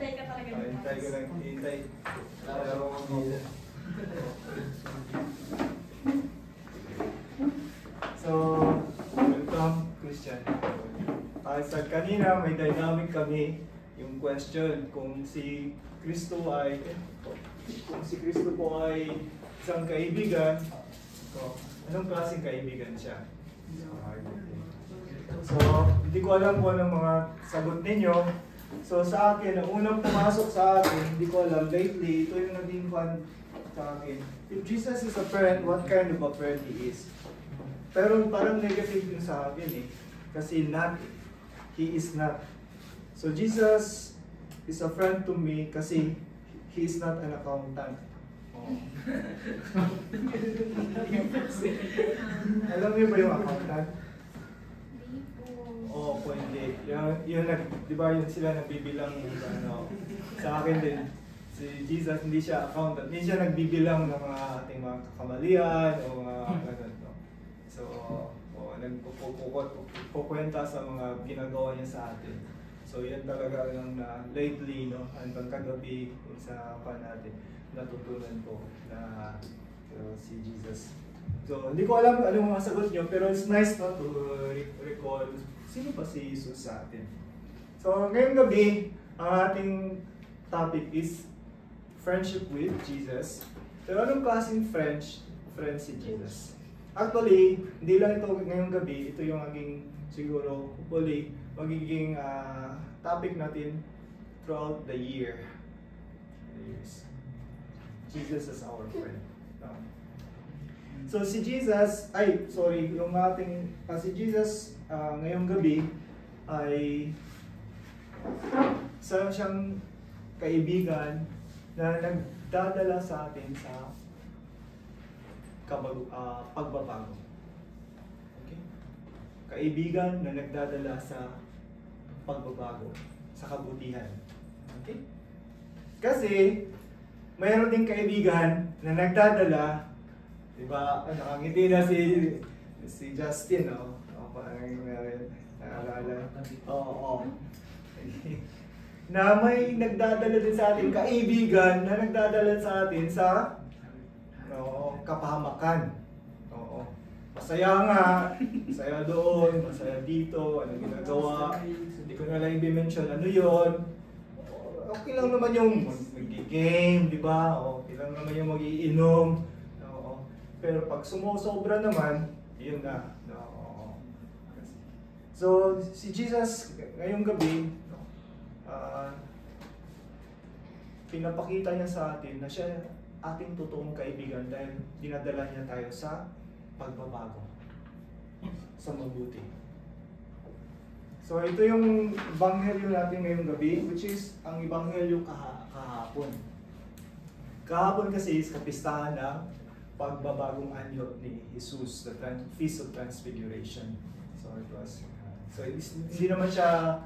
Hintay ka talaga. Hintay ko lang, hintay. So, welcome, Christian. Sa kanina, may dynamic kami yung question kung si Kristo po ay isang kaibigan, so, anong klaseng kaibigan siya? So, hindi ko alam kung anong mga sagot ninyo. So, sa akin, ang unang pumasok sa akin, hindi ko alam, lately, ito yung naging fun sa akin. If Jesus is a friend, what kind of a friend he is? Pero parang negative yung sa akin eh. Kasi not, he is not. So, Jesus is a friend to me kasi he is not an accountant. Oh. Alam niyo ba yung accountant? Oo, po hindi. Yung di ba yun sila nagbibilang ano, sa akin din. Si Jesus hindi siya accountant, hindi siya nagbibilang ng mga ating mga kakamalian o mga ganun. No? So, nagkukwenta sa mga ginagawa niya sa atin. So, yan talaga yung lately, no, hanggang kagabi sa natin, natutunan ko na si Jesus. So, hindi ko alam anong mga sagot nyo, pero it's nice no, to recall sino ba si Jesus sa atin. So, ngayong gabi, ang ating topic is friendship with Jesus. Pero anong klaseng friend si Jesus? Actually, hindi lang ito ngayong gabi, ito yung maging siguro, hopefully, magiging topic natin throughout the year. Jesus as our friend. So si Jesus, si Jesus ngayong gabi ay siyang kaibigan na nagdadala sa atin sa pagbabago. Okay? Kaibigan na nagdadala sa pagbabago, sa kabutihan. Okay? Kasi mayroon ding kaibigan na nagdadala, di ba? Nakangiti na si Justin, no? Parang naalala. Oo. Na may nagdadala din sa atin, kaibigan na nagdadala sa atin sa kapahamakan. Oo. Masaya nga, masaya doon, masaya dito, ano ginagawa. Hindi ko na lang i-mention ano yon. Okay lang naman yung mag-game, di ba? Okay lang naman yung mag-iinom. Oo. Pero pag sumusobra naman, yun na. Oo. So, si Jesus ngayong gabi, pinapakita niya sa atin na siya ating totoong kaibigan dahil dinadala niya tayo sa pagbabago, sa mabuti. So, ito yung ebanghelyo natin ngayong gabi, which is ang ebanghelyo kahapon. Kahapon kasi is kapistahan ng pagbabagong anyo ni Jesus, the Feast of Transfiguration. So, it was, hindi naman siya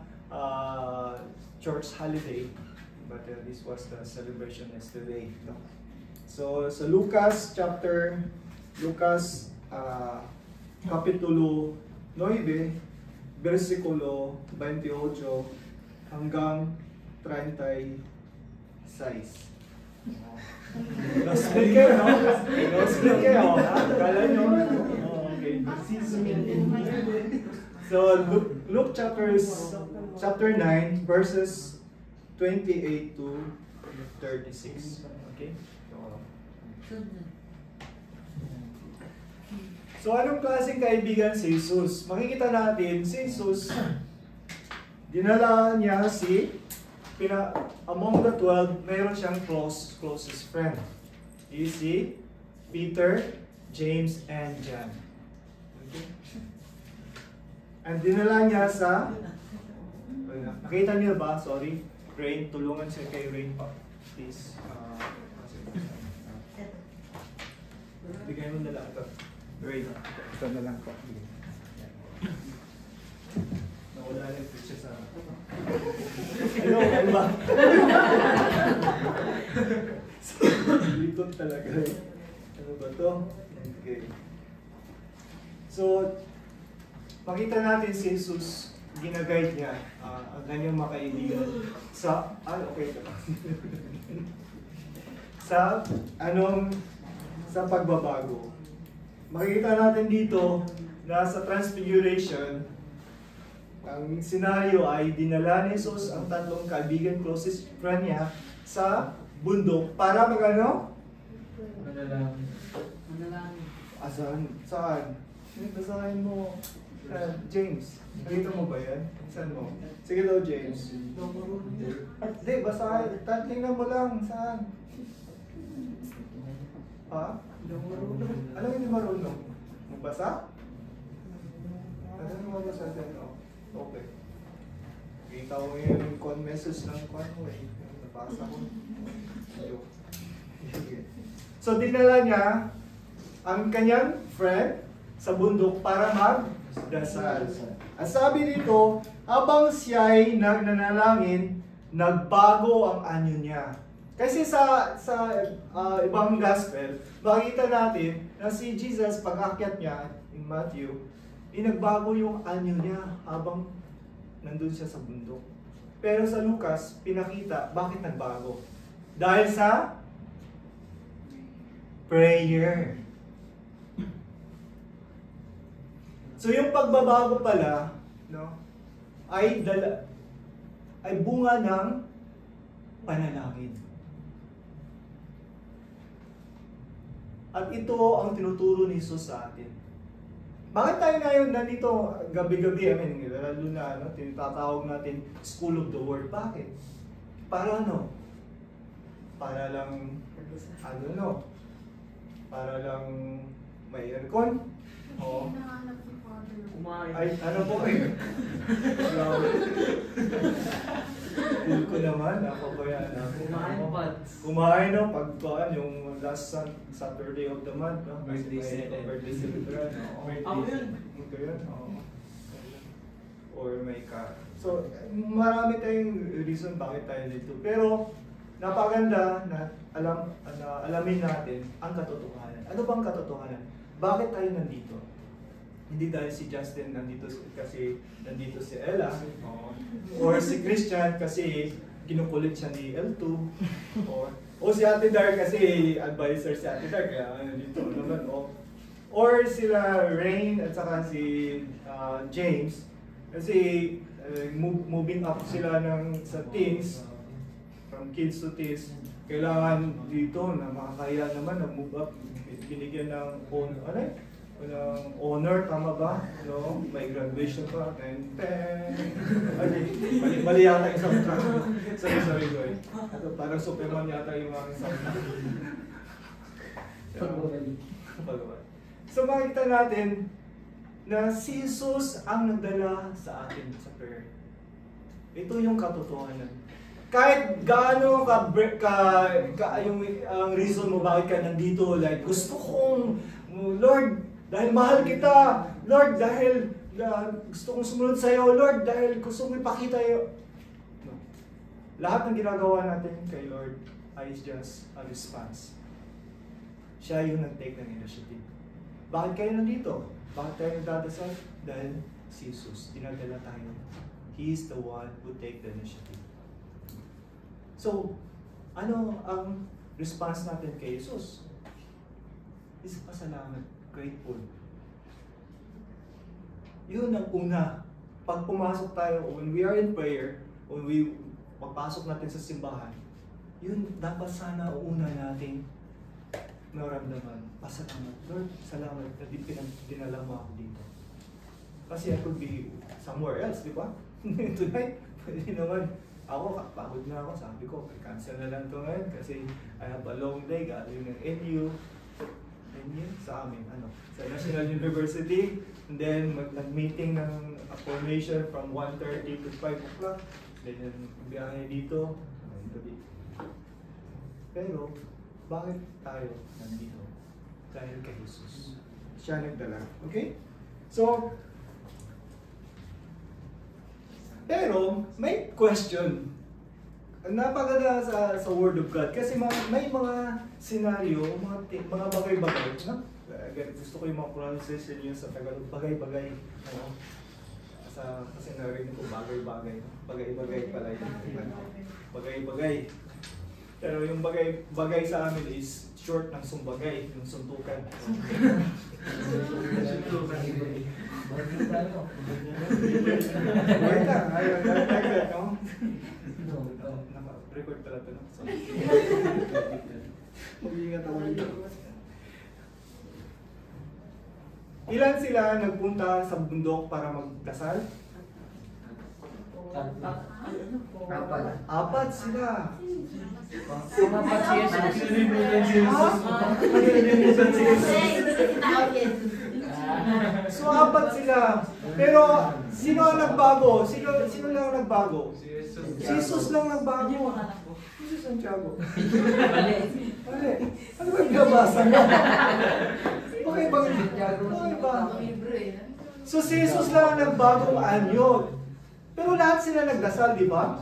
church holiday, but this was the celebration yesterday. No? So, sa Lucas Kapitulo 9, versikulo 28 hanggang 36. No-split kayo, no? No-split kayo. Kala nyo? Okay. So, Luke chapter 9, verses 28 to 36. Okay? So, anong klaseng kaibigan si Jesus? Makikita natin, si Jesus, dinala niya among the 12, mayroon siyang closest friend. You see, Peter, James, and John. Okay? And dinala niya nakita niyo ba? Sorry. Rain, tulungan siya kay Rain pa. Please. Bigay mo na lang ito. Rain. Ito na lang po. Nawala na yung picture sa... Hello, ano ba? Litot talaga. Ano ba to? Okay. So, makita natin si Jesus ginaguide niya ang kanyang mga kaibigan sa, okay ito. sa pagbabago. Makikita natin dito na sa Transfiguration, ang senaryo ay dinala ni Jesus ang tatlong kaibigan, closest friend niya, sa bundok para mag-ano? Manalangin. Saan? Basahin mo. James, nakita mo ba yan? Saan mo? Sige daw, James. Hindi, basahin. Tingnan mo lang. Saan? Ha? Alam mo hindi marunong? Magbasa? Alam mo magbasa dyan? Okay. Kita ko yung message ng mo eh. Nabasa ko. So, dinala niya ang kanyang friend sa bundok para magdasal. Ang sabi dito, habang siya'y nananalangin, nagbago ang anyo niya. Kasi sa ibang gospel, makikita natin na si Jesus, pag-akyat niya in Matthew, nagbago yung anyo niya habang nandun siya sa bundok. Pero sa Lucas, pinakita bakit nagbago. Dahil sa prayer. So yung pagbabago pala, no, ay bunga ng panalangin. At ito ang tinuturo ni Jesus sa atin. Bakit tayo ngayon nandito gabi-gabi, lalo na tinatawag natin School of the Word? Bakit? Para ano? Para lang, para lang may aircon? Oo. Ay, ano po kayo? Cool ko naman, ako ba yan? Kumain no, pagkaan yung last Saturday of the month, no? Birthday celebration, no? Ako yun. Ito yun, oo. Or may car. So, marami tayong reason bakit tayo dito. Pero, napaganda na alamin natin ang katotohanan. Ano bang katotohanan? Bakit tayo nandito? Hindi dahil si Justin nandito kasi nandito si Ella, or si Christian kasi kinukulit siya ni L2, o si Ate Dar kasi advisor si Ate Dar kaya nandito naman, or sila Rain at saka si James kasi moving up sila sa teens, from kids to teens, kailangan dito na makakaya naman na move up, binigyan ng honor, tama ba? No? May graduation pa. Mali yata yung soundtrack. Sorry, Goy. Parang Superman yata yung mga soundtrack. So makikita natin na si Jesus ang nagdala sa atin sa prayer. Ito yung katotohanan. Kahit gaano yung reason mo bakit ka nandito, like gusto kong, Lord, dahil mahal kita, Lord, dahil gusto kong sumunod sa iyo, Lord, dahil gusto kong ipakita iyo. No. Lahat ng ginagawa natin kay Lord ay just a response. Siya yung nag-take ng initiative. Bakit kayo nandito? Bakit tayo nagdadasal? Dahil si Jesus, dinadala tayo. He is the one who take the initiative. So, ano ang response natin kay Jesus? Is pasalamat. Grateful. Yun ang una. Pag pumasok tayo, when we are in prayer, when we pagpasok natin sa simbahan, yun dapat sana una natin naramdaman. Pasalamat. Lord, salamat na dinala mo ako dito. Kasi I could be somewhere else, di ba? Tonight, pwede naman. Ako, pagod na ako. Sabi ko, cancel na lang ito ngayon kasi I have a long day. Galing ng NU. Sa amin, sa National University, and then nag-meeting ng formation from 1:30 to 5 o'clock, then biyahe dito, gabi. Pero, bakit tayo nandito? Dahil kay Jesus. Siya nagdala. Okay? So, pero, may question. Napaganda sa Word of God kasi may mga senaryo, mga bagay-bagay, no? Gusto ko yung mga pronunciation yun sa Tagalog, bagay-bagay. kasi narinig ko bagay-bagay. Bagay-bagay pala yun. Bagay-bagay. Pero yung bagay sa amin is short ng sumbagay, yung suntukan. Wait lang, ayaw na, no? Naka-record pala ito, no? Mag-iingat ako dito. Ilan sila nagpunta sa bundok para magdasal? Apat sila. Sumapat si Jesus. So apat sila. Pero sino ang nagbago? Sino lang ang nagbago? Si Jesus. Si Jesus lang nagbago. Jesus Santiago. Mali. Ano ba yung nabasa mo? Okay ba? Okay ba? So si Jesus lang ang nagbagong anyo. Pero lahat sila nagdasal, di ba?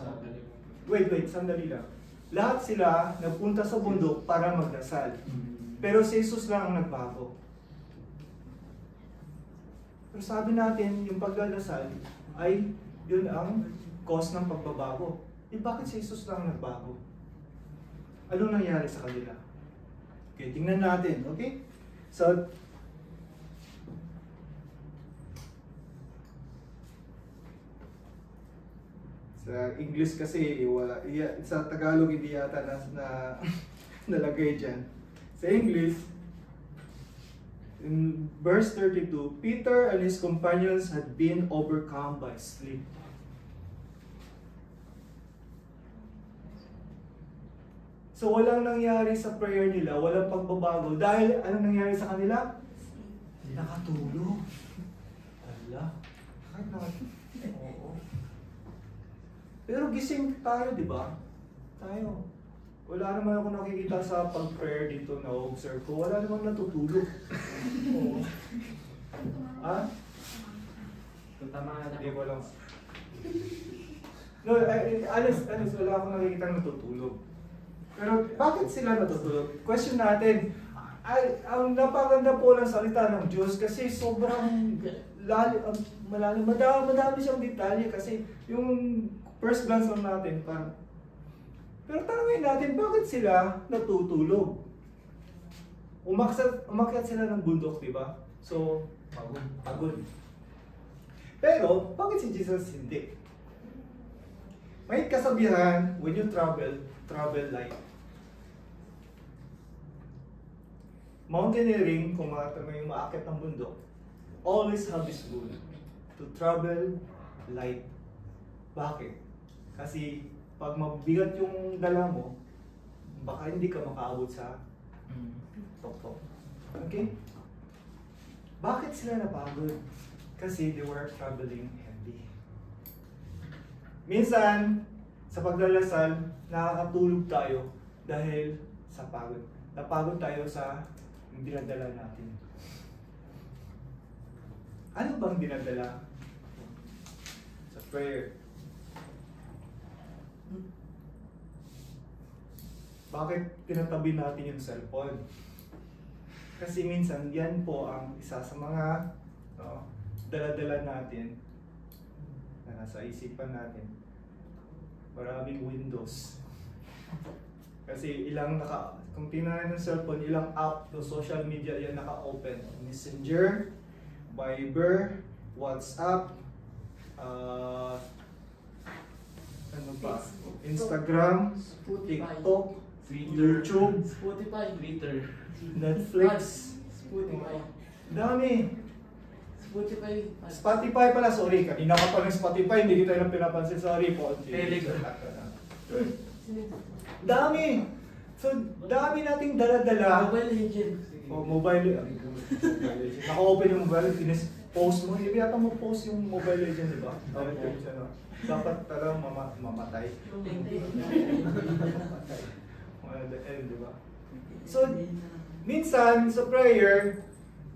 Wait, sandali lang. Lahat sila nagpunta sa bundok para magdasal. Pero si Jesus lang ang nagbago. Pero sabi natin, yung pagdadasal ay yun ang cause ng pagbabago. Eh bakit si Jesus lang ang nagbago? Anong nangyari sa kanila? Okay, tingnan natin, okay? So, sa English kasi, wala, sa Tagalog hindi yata na nalagay dyan. Sa English, in verse 32, Peter and his companions had been overcome by sleep. So walang nangyari sa prayer nila, walang pagbabago. Dahil anong nangyari sa kanila? Nakatulog. Ala. Oo. Pero gising tayo, di ba? Tayo. Wala naman ako nakikita sa pag-prayer dito na observe ko. Wala namang natutulog. Oo. Ha? Tama na. Hindi ko lang. No, honest, wala akong nakikita natutulog. Pero bakit sila natutulog? Question natin. Ang napaganda po ng salita ng Diyos kasi sobrang malalim. Madami siyang detalye kasi yung first glance lang natin parang. Pero tanongin natin, bakit sila natutulog? Umakyat sila ng bundok, di ba? So, pagod. Pero, bakit si Jesus hindi? May kasabihan, when you travel light. Mountaineering, kung may umaakyat ng bundok, always have this rule, to travel light. Bakit? Kasi, pag mabigat yung dala mo, baka hindi ka makaabot sa tuktok. Okay? Bakit sila napagod? Kasi they were traveling heavy. Minsan, sa pagdalasal, nakakatulog tayo dahil sa pagod. Napagod tayo sa dinadala natin. Ano bang dinadala? Sa prayer. Bakit tinatabi natin yung cellphone? Kasi minsan yan po ang isa sa mga dala-dala natin na nasa isipan natin. Maraming windows. Kasi kung tingnan ng cellphone, ilang app to social media yan naka-open. Messenger, Viber, WhatsApp, ano ba? Instagram, TikTok, YouTube, Spotify, Twitter, Netflix, Spotify, dami. Spotify pala, sorry, kanina ka pa ng Spotify, hindi kita lang pinapansin, sorry po. Telegram. Dami! So, dami nating dala-dala. Mobile Legends. Mobile Legends. Naka-open yung mobile, post mo. Hindi yata mo post yung Mobile Legends, di ba? Dapat talagang mamatay. Di ba? So, minsan sa prayer,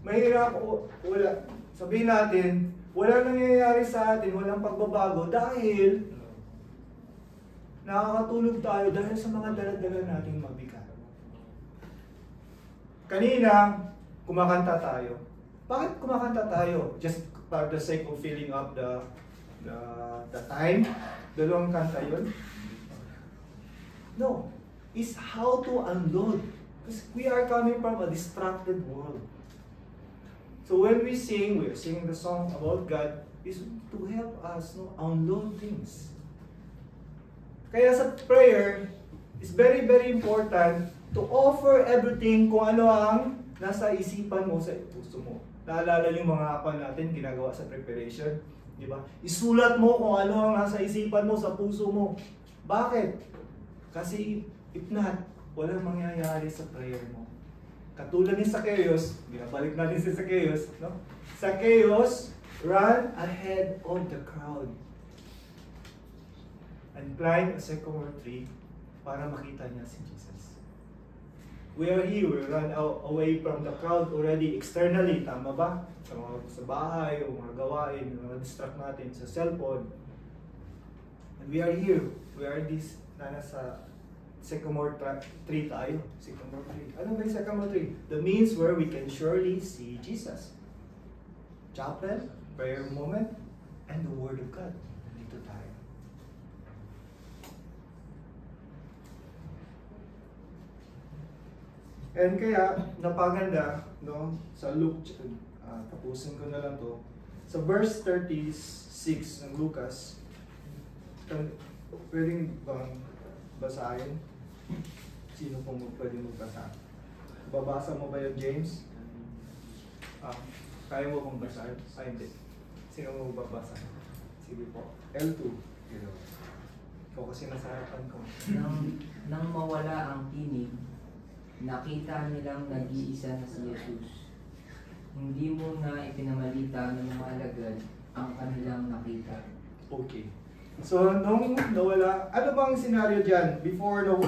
mahirap wala. Sabihin natin, wala nangyayari sa atin, walang pagbabago dahil nakakatulog tayo dahil sa mga dala-dala nating mabigat. Kanina, kumakanta tayo. Bakit kumakanta tayo? Just for the sake of filling up the the time. Dalawang kanta yun. No. It's how to unload. Because we are coming from a distracted world. So when we sing, we're singing the song about God, is to help us unload things. Kaya sa prayer, it's very, very important to offer everything kung ano ang nasa isipan mo, sa puso mo. Naalala yung mga akon natin, ginagawa sa preparation. Di ba? Isulat mo kung ano ang nasa isipan mo, sa puso mo. Bakit? Kasi if not, walang mangyayari sa prayer mo. Katulad ni Zacchaeus, binabalik natin si Zacchaeus, no? Zacchaeus ran ahead of the crowd and climbed a sycamore tree para makita niya si Jesus. We are here, we run away from the crowd already externally, tama ba? Sa bahay, o mga gawain, mga distract natin sa cellphone. And we are here, we are this, na nasa sycamore tree tayo. Sycamore tree. Ano ba yung sycamore tree? The means where we can surely see Jesus. Chapel, prayer moment, and the Word of God. Dito tayo. And kaya, napaganda, no, sa Luke, tapusin ko na lang to. Sa verse 36 ng Lucas, pwedeng bang basahin? Sino pong pwede magbasa? Babasa mo ba yung James? Kaya mo pong basahin? Hindi. Sino mo babasa? Sige po. L2. Ikaw kasi nasa harapan ko. Nang mawala ang tinig, nakita nilang nag-iisa na si Jesus. Hindi mo na ipinamalita ng mga alagad ang kanilang nakita. Okay. So, nung nawala, ano bang scenario dyan? Before no?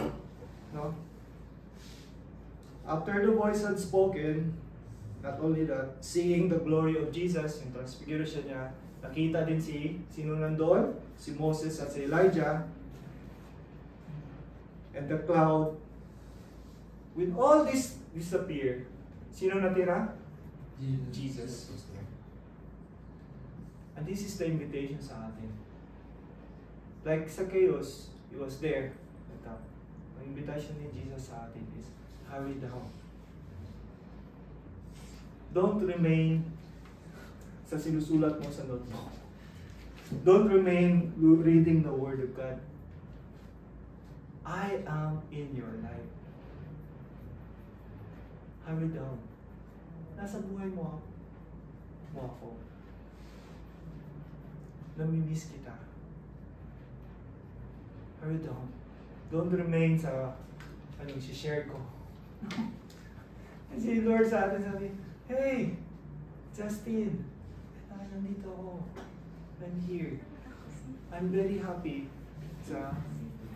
After the voice had spoken, not only that, seeing the glory of Jesus, yung transfiguration niya, nakita din sino nandoon? Si Moses at si Elijah. And the cloud, with all this disappear, sino natira? Jesus. And this is the invitation sa atin. Like Zacchaeus, he was there. Ang invitation ni Jesus sa atin is, hurry down. Don't remain sa sinusulat mo sa notebook. Don't remain reading the Word of God. I am in your life. Hurry down. Nasa buhay mo ako. Namimiss kita. Hurry down. Don't remain sa share ko. Kasi Lord sa atin sabi, hey, Justin, nandito ako. I'm here. I'm very happy sa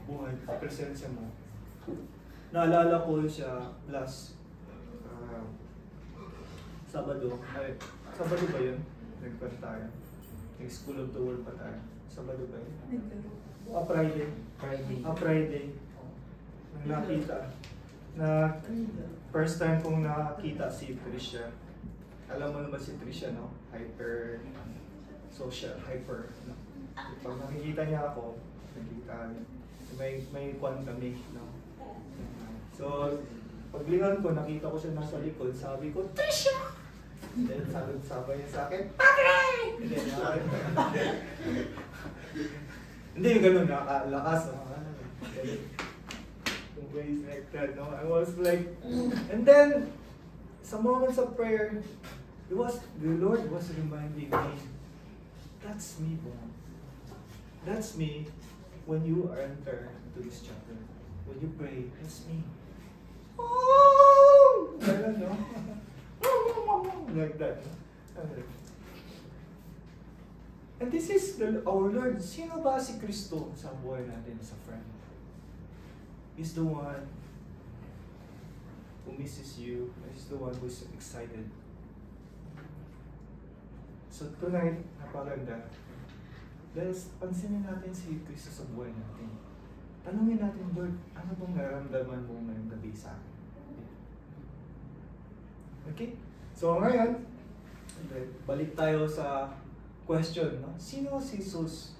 buhay, sa presensya mo. Naalala ko siya last Sabado. Sabado ba yun? Nagpunta tayo. School of the World pa tayo. Sabado ba yun? Friday. Friday. Nang nakita. First time kong nakita si Tricia. Alam mo naman si Tricia, no? Hyper no? Pag nakikita niya ako, may kwan kami, no? So, paglingan ko, nakita ko siya nasa likod, sabi ko, Tricia! And then sabay niya sa akin, Patrick! Hindi yung ganun, nakalakas. Yung ways like that, no? I was like, and then, sa moments of prayer, the Lord was reminding me, that's me, bro. That's me when you enter into this chapter. When you pray, that's me. Oh! Ganun, no? Like that. And this is our Lord. Sino ba si Kristo sa buhay natin as a friend? He's the one who misses you. He's the one who's excited. So tonight, napaganda. Dahil pansinin natin si Kristo sa buhay natin. Tanungin natin, Lord, ano bang nararamdaman mo ngayong gabi sa akin? Okay? So ngayon, balik tayo sa question, no? Sino si Jesus?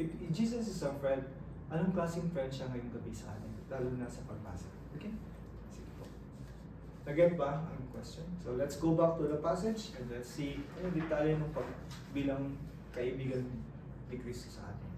If Jesus is a friend, anong klaseng friend siya ngayong gabi sa atin? Lalo na sa pagbasa. Okay? Sige po. Nag-get ba ang question? So let's go back to the passage and let's see ano detalye ng bilang kaibigan ni Kristo sa atin.